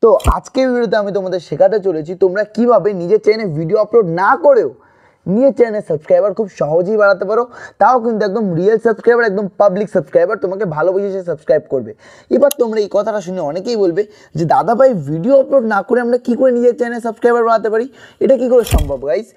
তো আজকের ভিডিওতে আমি তোমাদের শেখাতে চলেছি তোমরা কিভাবে নিজের চ্যানেলে ভিডিও আপলোড না করেও নিজের চ্যানেলে সাবস্ক্রাইবার খুব সহজেই বাড়াতে পারো, তাও কিন্তু একদম রিয়েল সাবস্ক্রাইবার, একদম পাবলিক সাবস্ক্রাইবার, তোমাকে ভালোবেসে সে সাবস্ক্রাইব করবে। এবার তোমরা এই কথাটা শুনে অনেকেই বলবে যে দাদা ভাই ভিডিও আপলোড না করে আমরা কী করে নিজের চ্যানেলে সাবস্ক্রাইবার বাড়াতে পারি, এটা কী করে সম্ভব গাইস?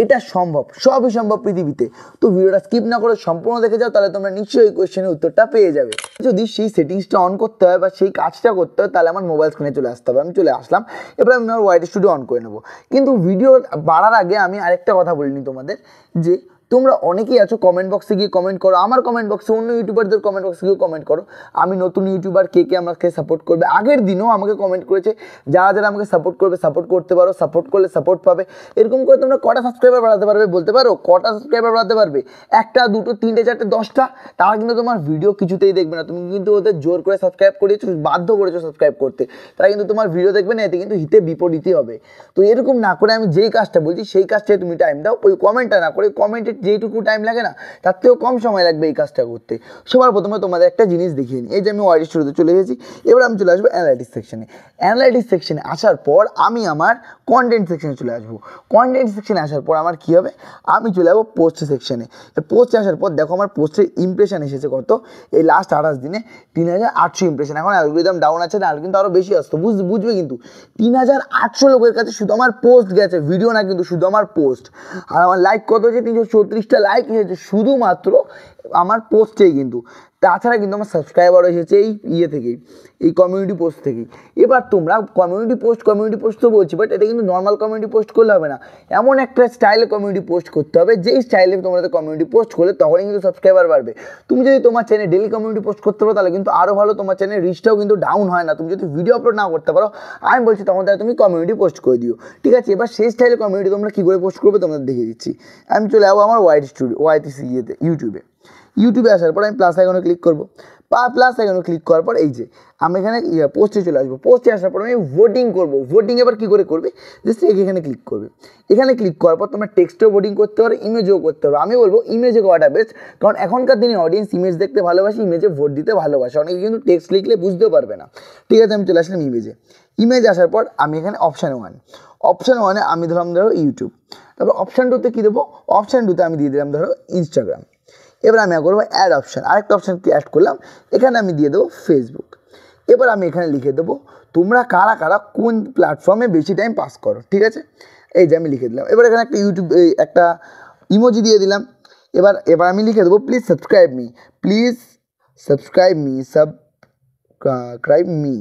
এটা সম্ভব, সবই সম্ভব পৃথিবীতে। তো ভিডিওটা স্কিপ না করে সম্পূর্ণ দেখে যাও, তাহলে তোমরা নিশ্চয়ই এই কোয়েশ্চেনের উত্তরটা পেয়ে যাবে। যদি সেই সেটিংসটা অন করতে হয় বা সেই কাজটা করতে হয়, তাহলে আমার মোবাইল স্ক্রিনে চলে আসতে হবে। আমি চলে আসলাম, এবার আমি আমার ওয়াইটি স্টুডিও অন করে নেবো। কিন্তু ভিডিও বাড়ার আগে আমি আরেকটা কথা বলিনি তোমাদের, যে তোমরা অনেকেই আছো কমেন্ট বক্সে গিয়ে কমেন্ট করো, আমার কমেন্ট বক্সে, অন্য ইউটিউবারদের কমেন্ট বক্সে গিয়ে কমেন্ট করো আমি নতুন ইউটিউবার, কে কে আমাকে সাপোর্ট করবে। আগের দিনও আমাকে কমেন্ট করেছে যারা যারা আমাকে সাপোর্ট করবে, সাপোর্ট করতে পারো, সাপোর্ট করলে সাপোর্ট পাবে। এরকম করে তোমরা কটা সাবস্ক্রাইবার বাড়াতে পারবে বলতে পারো? কটা সাবস্ক্রাইবার বাড়াতে পারবে? একটা, দুটো, তিনটে, চারটে, 10টা? তারা কিন্তু তোমার ভিডিও কিছুতেই দেখবে না। তুমি কিন্তু ওদের জোর করে সাবস্ক্রাইব করিয়েছো, বাধ্য করেছো সাবস্ক্রাইব করতে, তারা কিন্তু তোমার ভিডিও দেখবে না। এতে কিন্তু হিতে বিপরীতই হবে। তো এরকম না করে আমি যেই কাজটা বলছি সেই কাজটায় তুমি টাইম দাও। ওই কমেন্টটা না করে, কমেন্টের যেইটুকু টাইম লাগে না তার থেকেও কম সময় লাগবে এই কাজটা করতে। সবার প্রথমে তোমাদের একটা জিনিস দেখিয়ে নিই। এই যে আমি ওয়াইটি স্টুডিওতে চলে এসেছি, এবার আমি চলে আসবো অ্যানালাইটিক্স সেকশনে। অ্যানালাইটিক্স সেকশনে আসার পর আমি আমার কন্টেন্ট সেকশনে চলে আসবো। কন্টেন্ট সেকশনে আসার পর আমার কী হবে, আমি চলে যাবো পোস্ট সেকশনে। পোস্টে আসার পর দেখো আমার পোস্টের ইমপ্রেশন এসেছে কত, এই লাস্ট 28 দিনে 3800 ইমপ্রেশন। এখন অ্যালগরিদম ডাউন আছে, না কিন্তু আরও বেশি আসতো, বুঝবে কিন্তু 3800 লোকের কাছে শুধু আমার পোস্ট গেছে, ভিডিও না কিন্তু, শুধু আমার পোস্ট। আর আমার লাইক কত হয়েছে? 334টা লাইক এসেছে শুধুমাত্র আমার পোস্টেই কিন্তু। তাছাড়া কিন্তু আমার সাবস্ক্রাইবার এসেছে এই ইয়ে থেকেই, এই কমিউনিটি পোস্ট থেকেই। এবার তোমরা কমিউনিটি পোস্ট তো বলছি, বাট এটা কিন্তু নর্মাল কমিউনিটি পোস্ট করলে হবে না, এমন একটা স্টাইলে কমিউনিটি পোস্ট করতে হবে যেই স্টাইলে তোমাদের কমিউনিটি পোস্ট করলে তখনই কিন্তু সাবস্ক্রাইবার বাড়বে। তুমি যদি তোমার চ্যানেলে ডেলি কমিউনিটি পোস্ট করতে পারো তাহলে কিন্তু আরও ভালো, তোমার চ্যানেলের রিচটাও কিন্তু ডাউন হয় না। তুমি যদি ভিডিও আপলোড না করতে পারো, আমি বলছি তখন তাহলে তুমি কমিউনিটি পোস্ট করে দিও, ঠিক আছে? এবার সেই স্টাইলে কমিউনিটি তোমরা কী করে পোস্ট করবে তোমাদের দেখিয়ে দিচ্ছি। আমি চলে যাবো আমার ওয়াইটি ইয়েতে, ইউটিউবে আসার পর আমি প্লাস আইকনে ক্লিক করবো। প্লাস আইকনে ক্লিক করার পর এই যে আমি এখানে পোস্টে চলে আসবো। পোস্টে আসার পর আমি ভোটিং করবো। ভোটিং এবার কী করে করবে, জাস্ট এখানে ক্লিক করবে। এখানে ক্লিক করার পর তোমরা টেক্সটেও ভোটিং করতে পারো, ইমেজও করতে পারো। আমি বলবো ইমেজে করাটা বেস্ট, কারণ এখনকার দিনে অডিয়েন্স ইমেজ দেখতে ভালোবাসে, ইমেজে ভোট দিতে ভালোবাসে। অনেকে কিন্তু টেক্সট লিখলে বুঝতেও পারবে না, ঠিক আছে? আমি চলে আসলাম ইমেজে আসার পর আমি এখানে অপশান ওয়ানে আমি ধরো ইউটিউব। তারপর অপশান 2তে কী দেবো, অপশান 2তে আমি দিয়ে দিলাম ধরো ইনস্টাগ্রাম। এবার আমি করবো অ্যাড অপশান, আরেকটা অপশান অ্যাড করলাম, এখানে আমি দিয়ে দেবো ফেসবুক। এবার আমি এখানে লিখে দেবো তোমরা কারা কারা কোন প্ল্যাটফর্মে বেশি টাইম পাস করো, ঠিক আছে? এই যে আমি লিখে দিলাম। এবার এখানে একটা ইমোজি দিয়ে দিলাম। এবার আমি লিখে দেবো প্লিজ সাবস্ক্রাইব মি।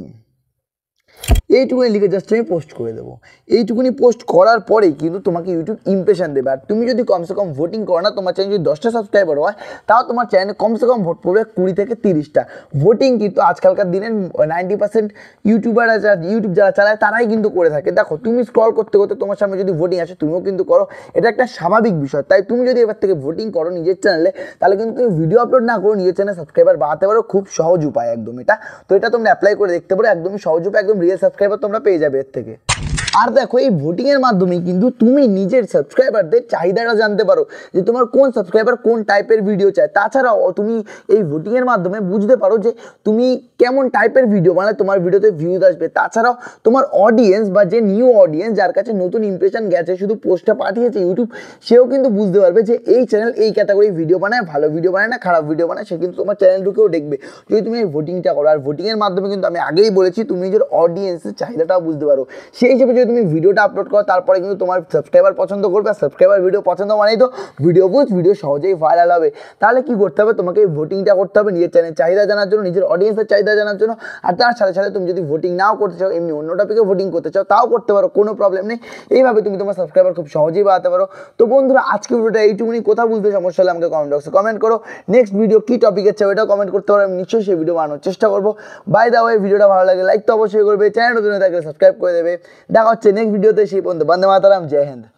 এইটুকুনি লিখে জাস্ট আমি পোস্ট করে দেবো। এইটুকুনি পোস্ট করার পরেই কিন্তু তোমাকে ইউটিউব ইমপ্রেশন দেবে। আর তুমি যদি কমসে কম ভোটিং করো না, তোমার চ্যানেল যদি 10টা সাবস্ক্রাইবার হয়, তাও তোমার চ্যানেলে কমসে কম ভোট পড়বে 20 থেকে 30টা। ভোটিং কিন্তু আজকালকার দিনের 90% ইউটিউবাররা ইউটিউব যারা চালায় তারাই কিন্তু করে থাকে। দেখো তুমি স্ক্রল করতে করতে তোমার সামনে যদি ভোটিং আসে, তুমিও কিন্তু করো, এটা একটা স্বাভাবিক বিষয়। তাই তুমি যদি এবার থেকে ভোটিং করো নিজের চ্যানেলে, তাহলে কিন্তু তুমি ভিডিও আপলোড না করো নিজের চ্যানেলে সাবস্ক্রাইবার বাড়াতে পারো। খুব সহজ উপায় একদম এটা। তো এটা তোমরা অ্যাপ্লাই করে দেখতে পারো, একদমই সহজ উপায়, একদম রিয়েল সাবস্ক্রাইবার তোমরা পেয়ে যাবে এর থেকে। আর দেখো এই ভোটিংয়ের মাধ্যমে কিন্তু তুমি নিজের সাবস্ক্রাইবারদের চাহিদাটা জানতে পারো, যে তোমার কোন সাবস্ক্রাইবার কোন টাইপের ভিডিও চায়। তাছাড়াও তুমি এই ভোটিংয়ের মাধ্যমে বুঝতে পারো যে তুমি কেমন টাইপের ভিডিও বানালে তোমার ভিডিওতে ভিউজ আসবে। তাছাড়াও তোমার অডিয়েন্স বা যে নিউ অডিয়েন্স, যার কাছে নতুন ইমপ্রেশন গেছে, শুধু পোস্টটা পাঠিয়েছে ইউটিউব, সেও কিন্তু বুঝতে পারবে যে এই চ্যানেল এই ক্যাটাগরি ভিডিও বানায়, ভালো ভিডিও বানায় না খারাপ ভিডিও বানায়, সে কিন্তু তোমার চ্যানেল ঢুকেও দেখবে যদি তুমি এই ভোটিংটা করো। আর ভোটিংয়ের মাধ্যমে কিন্তু আমি আগেই বলেছি তুমি নিজের অডিয়েন্সের চাহিদাটাও বুঝতে পারো। সেই হিসেবে যদি তুমি ভিডিওটা আপলোড করো, তারপরে কিন্তু তোমার সাবস্ক্রাইবার পছন্দ করবে। আর সাবস্ক্রাইবার ভিডিও পছন্দ মানেই তো ভিডিও সহজেই ভাইরাল হবে। তাহলে কি করতে হবে, তোমাকে এই ভোটিংটা করতে হবে নিজের চ্যানেলের চাহিদা জানার জন্য, নিজের অডিয়েন্সের চাহিদা জানার জন্য। আর তার সাথে সাথে তুমি যদি ভোটিং নাও করতে চাও, এমনি অন্য টপিকে ভোটিং করতে চাও, তাও করতে পারো, কোনো প্রবলেম নেই। এইভাবে তুমি তোমার সাবস্ক্রাইবার খুব সহজেই বাড়াতে পারো। তো বন্ধুরা, আজকে ভিডিওটা এইটুকুনি। কোথাও বুঝতে সমস্যা হলে আমাকে কমেন্ট বক্সে কমেন্ট করো। নেক্সট ভিডিও কী টপিকের চাও এটাও কমেন্ট করতে পারো, আমি নিশ্চয়ই সেই ভিডিও বানানোর চেষ্টা করবো। বাই দা ওয়ে, ভিডিওটা ভালো লাগে লাইক তো অবশ্যই করবে, চ্যানেল নতুন থাকলে সাবস্ক্রাইব করে দেবে। দেখা হচ্ছে নেক্সট ভিডিওতে, সেই পর্যন্ত বন্দে মাতরম, জয় হিন্দ।